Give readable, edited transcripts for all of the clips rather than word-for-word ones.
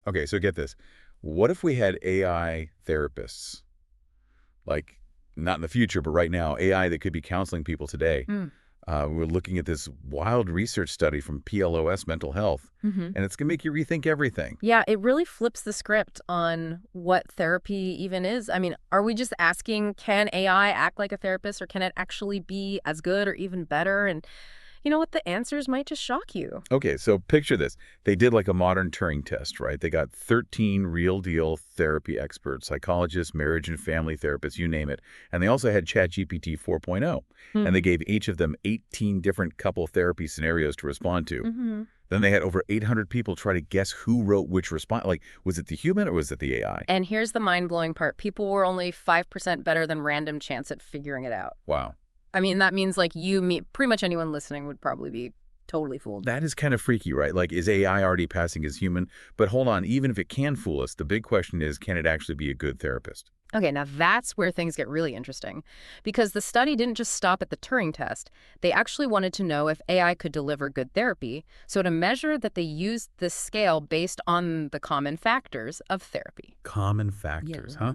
Okay, so get this. What if we had AI therapists? Like, not in the future, but right now, AI that could be counseling people today. Mm. We're looking at this wild research study from PLOS Mental Health, Hmm. and it's going to make you rethink everything. Yeah, it really flips the script on what therapy even is. I mean, are we just asking, can AI act like a therapist, or can it actually be as good or even better? And you know what? The answers might just shock you. Okay, so picture this. They did like a modern Turing test, right? They got 13 real-deal therapy experts, psychologists, marriage and family therapists, you name it. And they also had ChatGPT 4.0, and they gave each of them 18 different couple therapy scenarios to respond to. Mm-hmm. Then they had over 800 people try to guess who wrote which response. Like, was it the human or was it the AI? And here's the mind-blowing part. People were only 5% better than random chance at figuring it out. Wow. I mean, that means like you, me, pretty much anyone listening would probably be totally fooled. That is kind of freaky, right? Like, is AI already passing as human? But hold on, even if it can fool us, the big question is, can it actually be a good therapist? Okay, now that's where things get really interesting. Because the study didn't just stop at the Turing test. They actually wanted to know if AI could deliver good therapy. So to measure that, they used this scale based on the common factors of therapy. Common factors, Yeah. huh?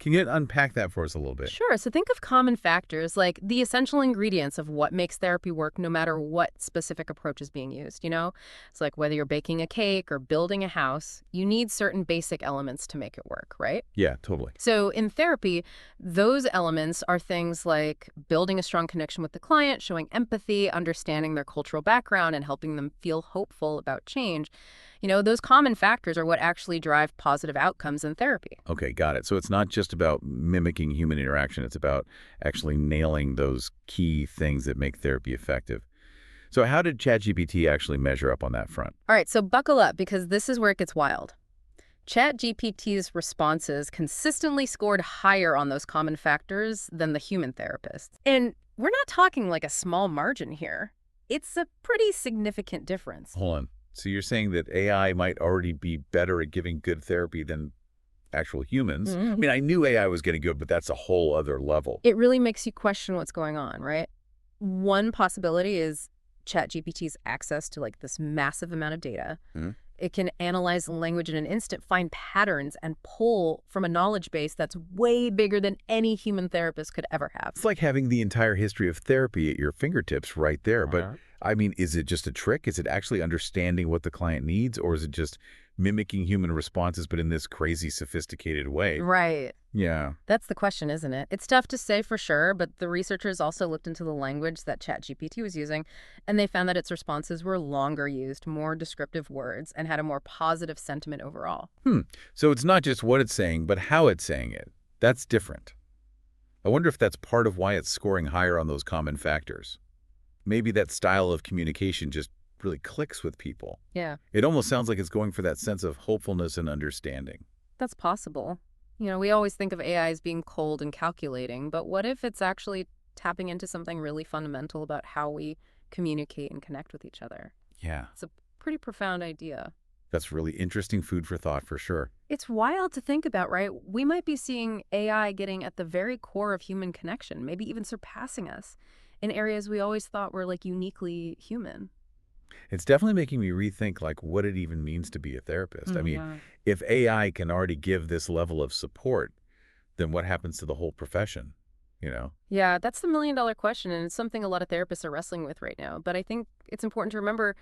Can you unpack that for us a little bit? Sure. So think of common factors like the essential ingredients of what makes therapy work no matter what specific approach is being used, you know? It's like whether you're baking a cake or building a house, you need certain basic elements to make it work, right? Yeah, totally. So in therapy, those elements are things like building a strong connection with the client, showing empathy, understanding their cultural background, and helping them feel hopeful about change. You know, those common factors are what actually drive positive outcomes in therapy. Okay, got it. So it's not just about mimicking human interaction. It's about actually nailing those key things that make therapy effective. So how did ChatGPT actually measure up on that front? All right, so buckle up because this is where it gets wild. ChatGPT's responses consistently scored higher on those common factors than the human therapists. And we're not talking like a small margin here. It's a pretty significant difference. Hold on. So you're saying that AI might already be better at giving good therapy than actual humans? I mean, I knew AI was getting good, but that's a whole other level. It really makes you question what's going on, right? One possibility is ChatGPT's access to like this massive amount of data. Mhm. It can analyze language in an instant, find patterns, and pull from a knowledge base that's way bigger than any human therapist could ever have. It's like having the entire history of therapy at your fingertips right there. But Uh-huh. I mean, is it just a trick? Is it actually understanding what the client needs? Or is it just mimicking human responses, but in this crazy, sophisticated way? Right. Yeah. That's the question, isn't it? It's tough to say for sure, but the researchers also looked into the language that ChatGPT was using, and they found that its responses were longer used, more descriptive words, and had a more positive sentiment overall. So it's not just what it's saying, but how it's saying it. That's different. I wonder if that's part of why it's scoring higher on those common factors. Maybe that style of communication just really clicks with people. Yeah, It almost sounds like it's going for that sense of hopefulness and understanding. that's possible. You know, we always think of AI as being cold and calculating, but what if it's actually tapping into something really fundamental about how we communicate and connect with each other? Yeah, It's a pretty profound idea. that's really interesting food for thought for sure. It's wild to think about, right? We might be seeing AI getting at the very core of human connection, maybe even surpassing us in areas we always thought were like uniquely human. It's definitely making me rethink like what it even means to be a therapist. I mean, Yeah. if AI can already give this level of support, then what happens to the whole profession, you know? Yeah, that's the million-dollar question, and it's something a lot of therapists are wrestling with right now. But I think it's important to remember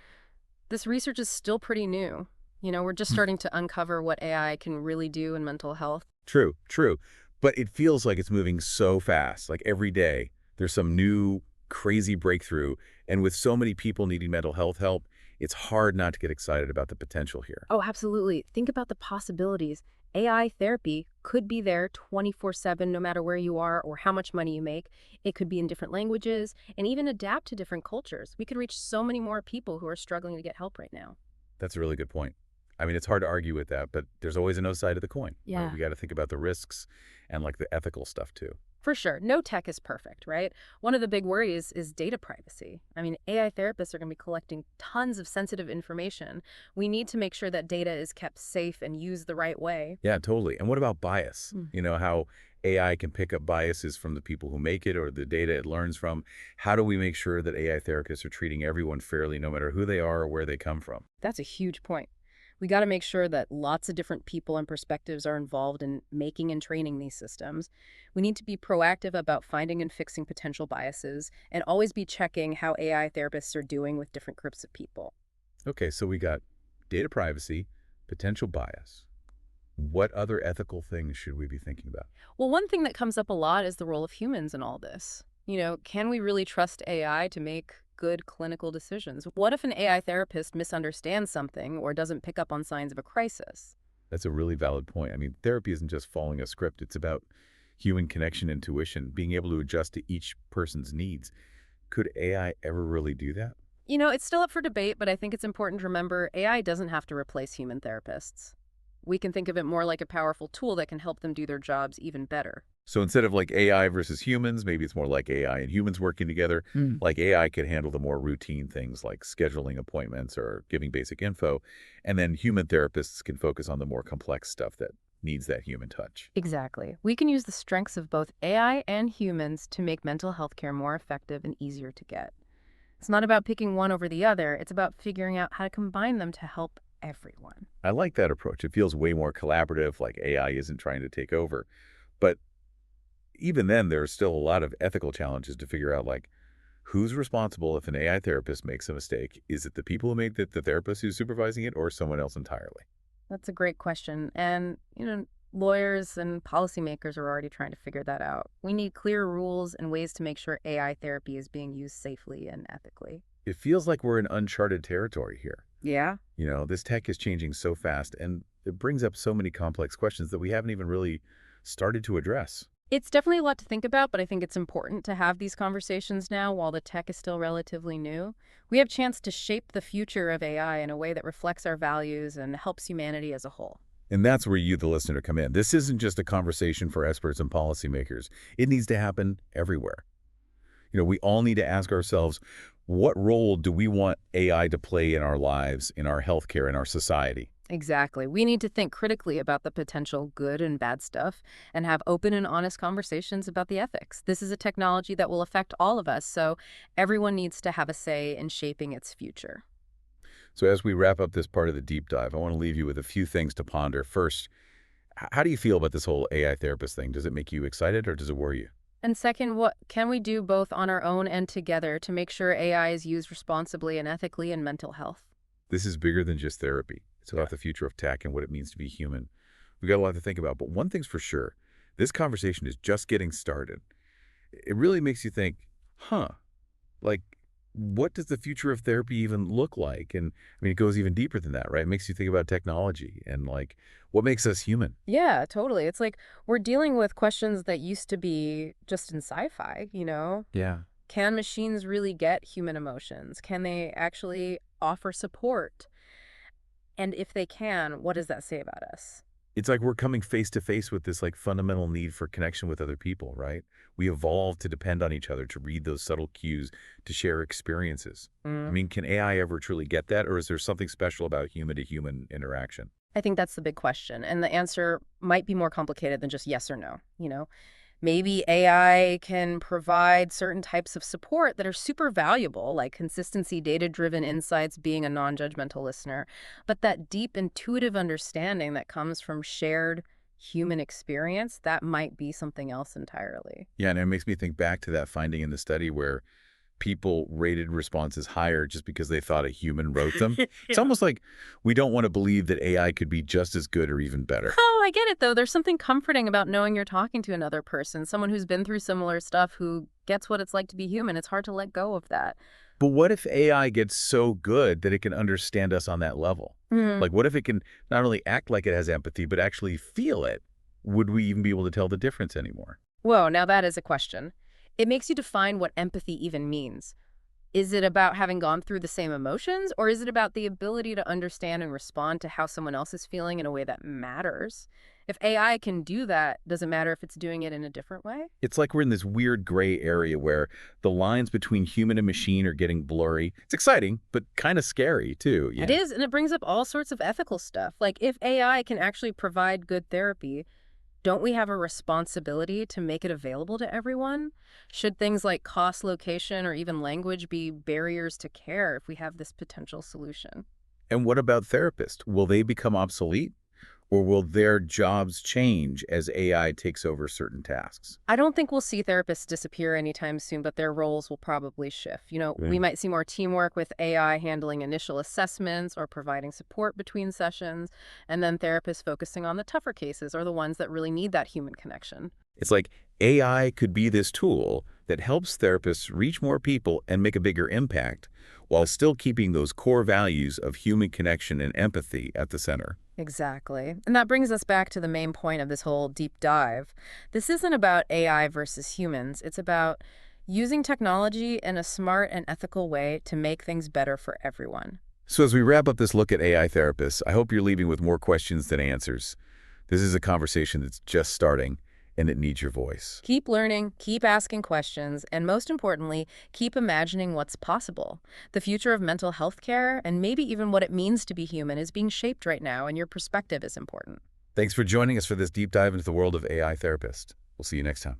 this research is still pretty new. You know, we're just starting to uncover what AI can really do in mental health. True, true. But it feels like it's moving so fast. Like every day, there's some new crazy breakthrough. And with so many people needing mental health help, it's hard not to get excited about the potential here. Oh, absolutely. Think about the possibilities. AI therapy could be there 24/7, no matter where you are or how much money you make. It could be in different languages and even adapt to different cultures. We could reach so many more people who are struggling to get help right now. That's a really good point. I mean, it's hard to argue with that, but there's always another side of the coin. Right? Yeah. We got to think about the risks and like the ethical stuff too. For sure. No tech is perfect, right? One of the big worries is data privacy. I mean, AI therapists are going to be collecting tons of sensitive information. We need to make sure that data is kept safe and used the right way. Yeah, totally. And what about bias? Mm. You know, how AI can pick up biases from the people who make it or the data it learns from. How do we make sure that AI therapists are treating everyone fairly, no matter who they are or where they come from? That's a huge point. We got to make sure that lots of different people and perspectives are involved in making and training these systems. We need to be proactive about finding and fixing potential biases and always be checking how AI therapists are doing with different groups of people. Okay, so we got data privacy, potential bias. What other ethical things should we be thinking about? Well, one thing that comes up a lot is the role of humans in all this. Can we really trust AI to make good clinical decisions? What if an AI therapist misunderstands something or doesn't pick up on signs of a crisis? That's a really valid point. I mean, therapy isn't just following a script. It's about human connection, intuition, being able to adjust to each person's needs. Could AI ever really do that? It's still up for debate, but I think it's important to remember AI doesn't have to replace human therapists. We can think of it more like a powerful tool that can help them do their jobs even better. So instead of like AI versus humans, maybe it's more like AI and humans working together. Like AI could handle the more routine things like scheduling appointments or giving basic info. And then human therapists can focus on the more complex stuff that needs that human touch. Exactly. We can use the strengths of both AI and humans to make mental health care more effective and easier to get. It's not about picking one over the other. It's about figuring out how to combine them to help everyone. I like that approach. It feels way more collaborative, like AI isn't trying to take over. But even then, there's still a lot of ethical challenges to figure out, like, who's responsible if an AI therapist makes a mistake? Is it the people who made the therapist who's supervising it, or someone else entirely? That's a great question. And, lawyers and policymakers are already trying to figure that out. We need clear rules and ways to make sure AI therapy is being used safely and ethically. It feels like we're in uncharted territory here. Yeah. This tech is changing so fast, and it brings up so many complex questions that we haven't even really started to address. It's definitely a lot to think about, but I think it's important to have these conversations now while the tech is still relatively new. We have a chance to shape the future of AI in a way that reflects our values and helps humanity as a whole. And that's where you, the listener, come in. This isn't just a conversation for experts and policymakers. It needs to happen everywhere. We all need to ask ourselves, what role do we want AI to play in our lives, in our healthcare, in our society? Exactly. We need to think critically about the potential good and bad stuff and have open and honest conversations about the ethics. This is a technology that will affect all of us, so everyone needs to have a say in shaping its future. So as we wrap up this part of the deep dive, I want to leave you with a few things to ponder. First, how do you feel about this whole AI therapist thing? Does it make you excited or does it worry you? And second, what can we do both on our own and together to make sure AI is used responsibly and ethically in mental health? This is bigger than just therapy. It's about the future of tech and what it means to be human. We've got a lot to think about, but one thing's for sure. This conversation is just getting started. It really makes you think, like, what does the future of therapy even look like? And I mean, it goes even deeper than that, right? It makes you think about technology and like, what makes us human? Yeah, totally. It's like we're dealing with questions that used to be just in sci-fi, Yeah. Can machines really get human emotions? Can they actually offer support? And if they can, what does that say about us? It's like we're coming face to face with this like fundamental need for connection with other people, right? We evolved to depend on each other, to read those subtle cues, to share experiences. I mean, can AI ever truly get that, or is there something special about human-to-human interaction? I think that's the big question. And the answer might be more complicated than just yes or no, Maybe AI can provide certain types of support that are super valuable, like consistency, data-driven insights, being a non-judgmental listener. But that deep intuitive understanding that comes from shared human experience, that might be something else entirely. Yeah, and it makes me think back to that finding in the study where people rated responses higher just because they thought a human wrote them. It's almost like we don't want to believe that AI could be just as good or even better. Oh, I get it, though. There's something comforting about knowing you're talking to another person, someone who's been through similar stuff, who gets what it's like to be human. It's hard to let go of that. But what if AI gets so good that it can understand us on that level? Like, what if it can not only act like it has empathy, but actually feel it? Would we even be able to tell the difference anymore? Whoa, now that is a question. It makes you define what empathy even means. Is it about having gone through the same emotions, or is it about the ability to understand and respond to how someone else is feeling in a way that matters? If AI can do that, does it matter if it's doing it in a different way? It's like we're in this weird gray area where the lines between human and machine are getting blurry. It's exciting, but kind of scary, too. It is, and it brings up all sorts of ethical stuff. Like, if AI can actually provide good therapy, don't we have a responsibility to make it available to everyone? Should things like cost, location, or even language be barriers to care if we have this potential solution? And what about therapists? Will they become obsolete? Or will their jobs change as AI takes over certain tasks? I don't think we'll see therapists disappear anytime soon, but their roles will probably shift. We might see more teamwork with AI handling initial assessments or providing support between sessions, and then therapists focusing on the tougher cases or the ones that really need that human connection. It's like AI could be this tool that helps therapists reach more people and make a bigger impact while still keeping those core values of human connection and empathy at the center. Exactly. And that brings us back to the main point of this whole deep dive. This isn't about AI versus humans. It's about using technology in a smart and ethical way to make things better for everyone. So as we wrap up this look at AI therapists, I hope you're leaving with more questions than answers. This is a conversation that's just starting, and it needs your voice. Keep learning, keep asking questions, and most importantly, keep imagining what's possible. The future of mental health care, and maybe even what it means to be human, is being shaped right now, and your perspective is important. Thanks for joining us for this deep dive into the world of AI therapists. We'll see you next time.